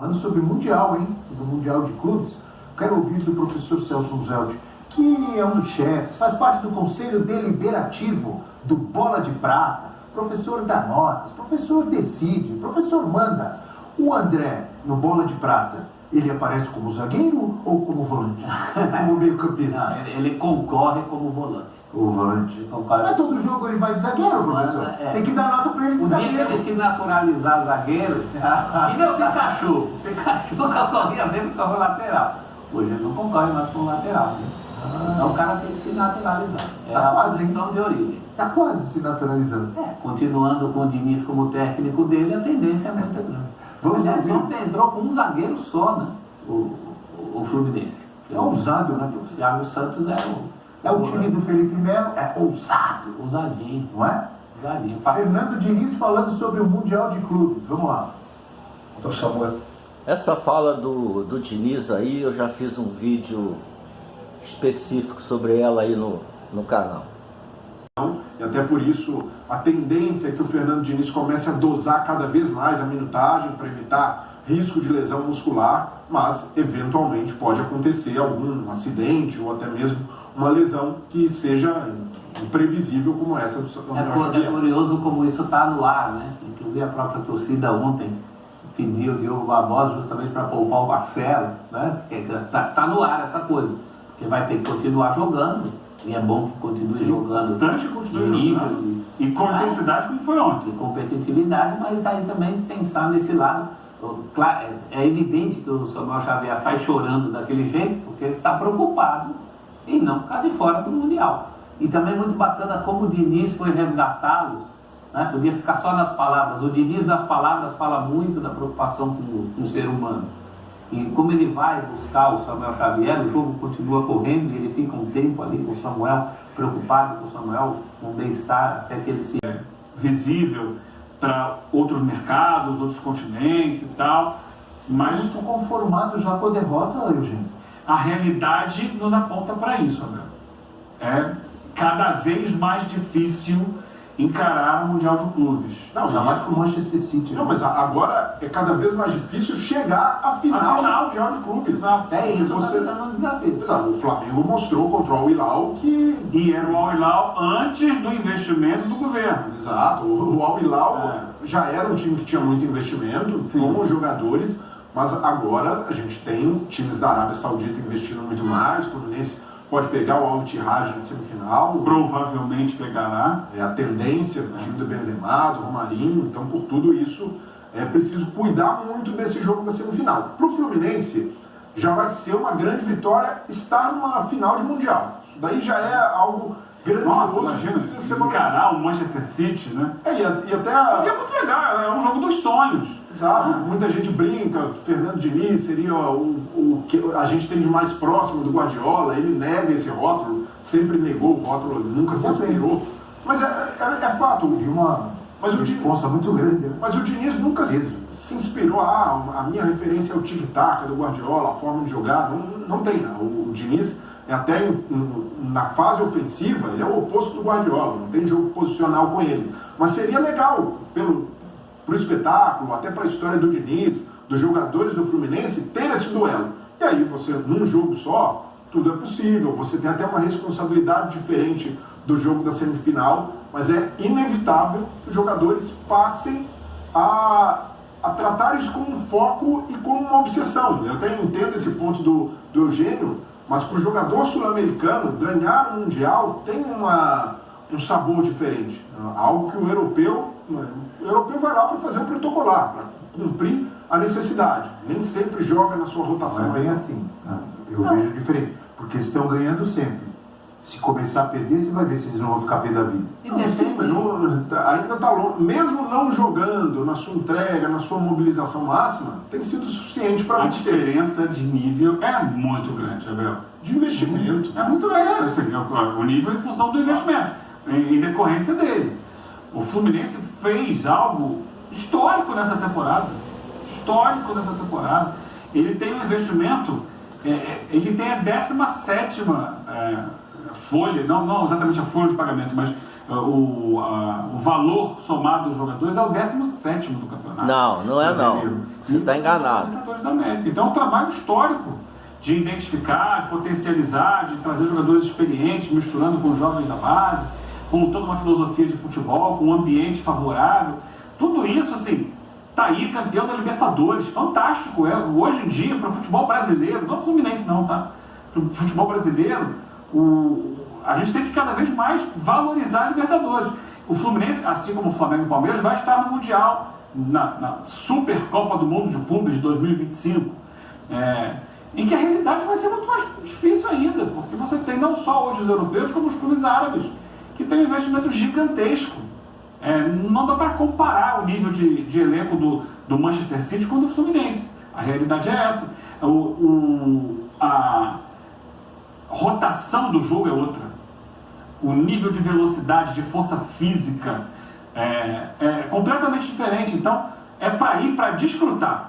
falando sobre o Mundial, hein? Sobre o Mundial de Clubes. Quero ouvir do professor Celso Zelde, que é um dos chefes, faz parte do Conselho Deliberativo do Bola de Prata, professor dá notas, professor decide, professor manda. O André, no Bola de Prata, ele aparece como zagueiro ou como volante? Como meio-campista? Não, ele concorre como volante. O volante. Mas todo jogo ele vai de zagueiro, professor. Tem que dar nota pra ele de zagueiro. O dia que ele se naturalizar zagueiro, e nem o Pikachu. O Pikachu concorria mesmo com o lateral. Hoje ele não concorre mais com o lateral, né? Então o cara tem que se naturalizar. É Tá a quase, posição de origem. Tá quase se naturalizando. Continuando com o Diniz como técnico dele, a tendência é muito grande. Aliás, ontem entrou com um zagueiro só, né? O Fluminense. É ousado, né, professor? Thiago Santos É o time do Felipe Melo, é ousado. Ousadinho. Não é? Ousadinho. Fernando Diniz falando sobre o Mundial de Clubes. Vamos lá. Doutor Samuel. Essa fala do Diniz aí, eu já fiz um vídeo específico sobre ela aí no canal. E até por isso, a tendência é que o Fernando Diniz comece a dosar cada vez mais a minutagem para evitar risco de lesão muscular, mas eventualmente pode acontecer algum acidente ou até mesmo uma lesão que seja imprevisível como essa do Samuel Xavier. É curioso como isso está no ar, né? Inclusive a própria torcida ontem pediu o Diogo Barbosa justamente para poupar o Marcelo, né? Tá no ar essa coisa, porque vai ter que continuar jogando, e é bom que continue jogando em nível e com intensidade como foi ontem. E competitividade, mas aí também pensar nesse lado. Claro, é evidente que o Samuel Xavier sai chorando daquele jeito, porque ele está preocupado em não ficar de fora do Mundial. E também muito bacana como o Diniz foi resgatá-lo, né? Podia ficar só nas palavras. O Diniz das palavras fala muito da preocupação com o ser humano. E como ele vai buscar o Samuel Xavier, o jogo continua correndo e ele fica um tempo ali com o Samuel, preocupado com o Samuel, com o bem-estar, até que ele se... visível para outros mercados, outros continentes e tal, mas Muito conformado já com a derrota, Eugênio. a realidade nos aponta para isso, Abel. É cada vez mais difícil encarar o Mundial de Clubes. Não, ainda mais pro Manchester City. Não, mas agora é cada vez mais difícil chegar à final do Mundial de Clubes. Exato. É isso, Você- está dando um desafio. Exato. O Flamengo mostrou contra o Al Hilal que... E era o Al Hilal antes do investimento do governo. Exato. O Al Hilal já era um time que tinha muito investimento, com os jogadores, mas agora a gente tem times da Arábia Saudita investindo muito mais, o Fluminense pode pegar o Al Ittihad na semifinal. Provavelmente pegará. É a tendência do time do Benzema, do Romarinho, então por tudo isso é preciso cuidar muito desse jogo da semifinal. Para o Fluminense já vai ser uma grande vitória estar numa final de Mundial. Isso daí já é algo grandioso. Nossa, imagina, precisa ser encarar o Manchester City, né? e até É muito legal, é um jogo dos sonhos. Exato, muita gente brinca, Fernando Diniz seria o que a gente tem de mais próximo do Guardiola, ele nega esse rótulo, sempre negou o rótulo, nunca se inspirou. Mas é fato. E uma Mas o Diniz, responsa muito grande, né? mas o Diniz nunca se inspirou, a minha referência é o tic-tac do Guardiola, a forma de jogar, não tem. O Diniz, até na fase ofensiva, ele é o oposto do Guardiola, não tem jogo posicional com ele. Mas seria legal, pro espetáculo, até para a história do Diniz, dos jogadores do Fluminense, ter esse duelo. E aí você, num jogo só, tudo é possível, você tem até uma responsabilidade diferente do jogo da semifinal, mas é inevitável que os jogadores passem a tratar isso como um foco e como uma obsessão. Eu até entendo esse ponto do Eugênio, mas para o jogador sul-americano, ganhar o Mundial tem um sabor diferente. Algo que o europeu vai lá para fazer o protocolar, para cumprir a necessidade. Nem sempre joga na sua rotação. Não é bem assim. Eu vejo diferente. Porque estão ganhando sempre. Se começar a perder, você vai ver se eles não vão ficar pé da vida. Sim, mas ainda está longe. Mesmo não jogando na sua entrega, na sua mobilização máxima, tem sido suficiente para A diferença de nível é muito grande, Abel. de investimento. É muito grande. O nível em função do investimento, em decorrência dele. O Fluminense fez algo histórico nessa temporada. Ele tem um investimento, ele tem a 17ª folha, não exatamente a folha de pagamento, mas o valor somado dos jogadores é o 17º do campeonato. Não é não. Você está enganado. Então é um trabalho histórico de identificar, de potencializar, de trazer jogadores experientes, misturando com os jovens da base, com toda uma filosofia de futebol, com um ambiente favorável. Tudo isso, assim, tá aí campeão da Libertadores, fantástico. Hoje em dia, para o futebol brasileiro, não é Fluminense não, tá? Para o futebol brasileiro, a gente tem que cada vez mais valorizar a Libertadores. O Fluminense, assim como o Flamengo e o Palmeiras, vai estar no Mundial, na Supercopa do Mundo de Clubes de 2025, em que a realidade vai ser muito mais difícil ainda, porque você tem não só hoje os europeus, como os clubes árabes, que tem um investimento gigantesco. Não dá para comparar o nível de elenco do Manchester City com o do Fluminense. A realidade é essa. A rotação do jogo é outra. O nível de velocidade, de força física é completamente diferente. Então, é para ir para desfrutar.